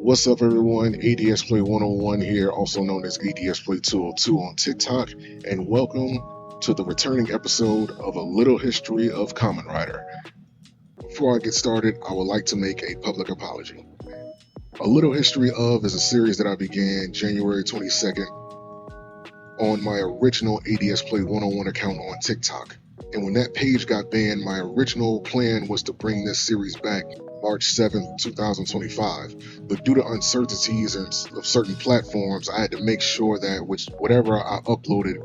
What's up, everyone? ADS Play 101 here, also known as ADS Play 202 on TikTok, and welcome to the returning episode of A Little History of Kamen Rider. Before I get started, I would like to make a public apology. A Little History of is a series that I began January 22nd on my original ADS Play 101 account on TikTok. And when that page got banned, my original plan was to bring this series back March 7th, 2025. But due to uncertainties of certain platforms, I had to make sure that whatever I uploaded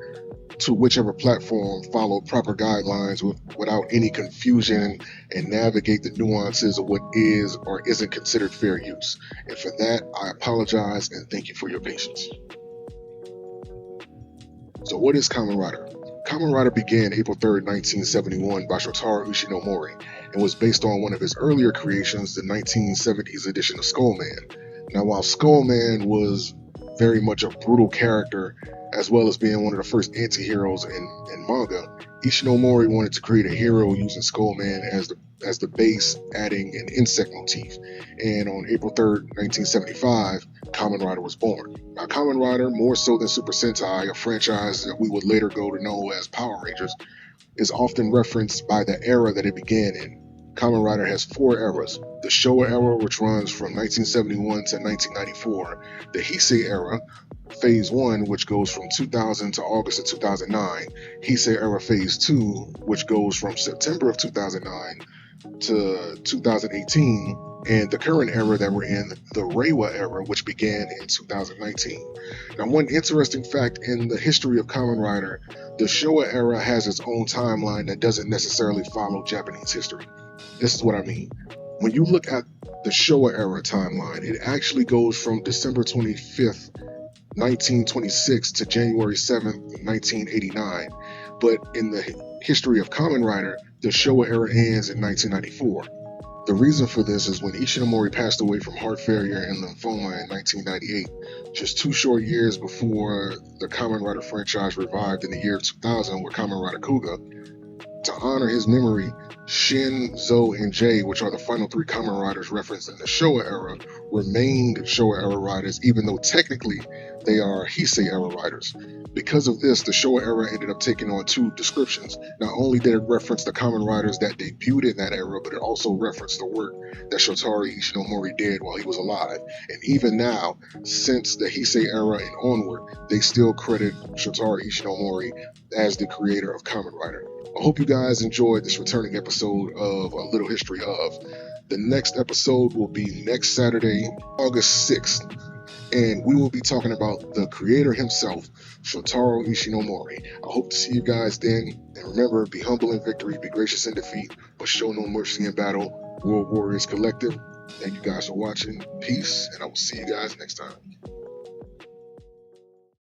to whichever platform followed proper guidelines without any confusion and navigate the nuances of what is or isn't considered fair use. And for that, I apologize and thank you for your patience. So what is Kamen Rider? Kamen Rider began April 3rd, 1971 by Shotaro Ishinomori and was based on one of his earlier creations, the 1970s edition of Skullman. Now, while Skullman was very much a brutal character, as well as being one of the first anti-heroes in manga, Ishinomori wanted to create a hero using Skullman as the base, adding an insect motif. And on April 3rd, 1975, Kamen Rider was born. Now, Kamen Rider, more so than Super Sentai, a franchise that we would later go to know as Power Rangers, is often referenced by the era that it began in. Kamen Rider has four eras: the Showa era, which runs from 1971 to 1994, the Heisei era, Phase 1, which goes from 2000 to August of 2009, Heisei era Phase 2, which goes from September of 2009 to 2018, and the current era that we're in, the Reiwa era, which began in 2019. Now, one interesting fact in the history of Kamen Rider, the Showa era has its own timeline that doesn't necessarily follow Japanese history. This is what I mean. When you look at the Showa era timeline, it actually goes from December 25th, 1926 to January 7th, 1989. But in the history of Kamen Rider, the Showa era ends in 1994. The reason for this is when Ishinomori passed away from heart failure and lymphoma in 1998, just 2 short years before the Kamen Rider franchise revived in the year 2000 with Kamen Rider Kuga. To honor his memory, Shin, Zo, and Jay, which are the final 3 Kamen Riders referenced in the Showa era, remained Showa era riders, even though technically they are Heisei era riders. Because of this, the Showa era ended up taking on 2 descriptions. Not only did it reference the Kamen Riders that debuted in that era, but it also referenced the work that Shotaro Ishinomori did while he was alive. And even now, since the Heisei era and onward, they still credit Shotaro Ishinomori as the creator of Kamen Rider. I hope you guys enjoyed this returning episode of A Little History of. The next episode will be next Saturday, August 6th, and we will be talking about the creator himself, Shotaro Ishinomori. I hope to see you guys then, and remember, be humble in victory, be gracious in defeat, but show no mercy in battle. World Warriors Collective. Thank you guys for watching. Peace, and I will see you guys next time.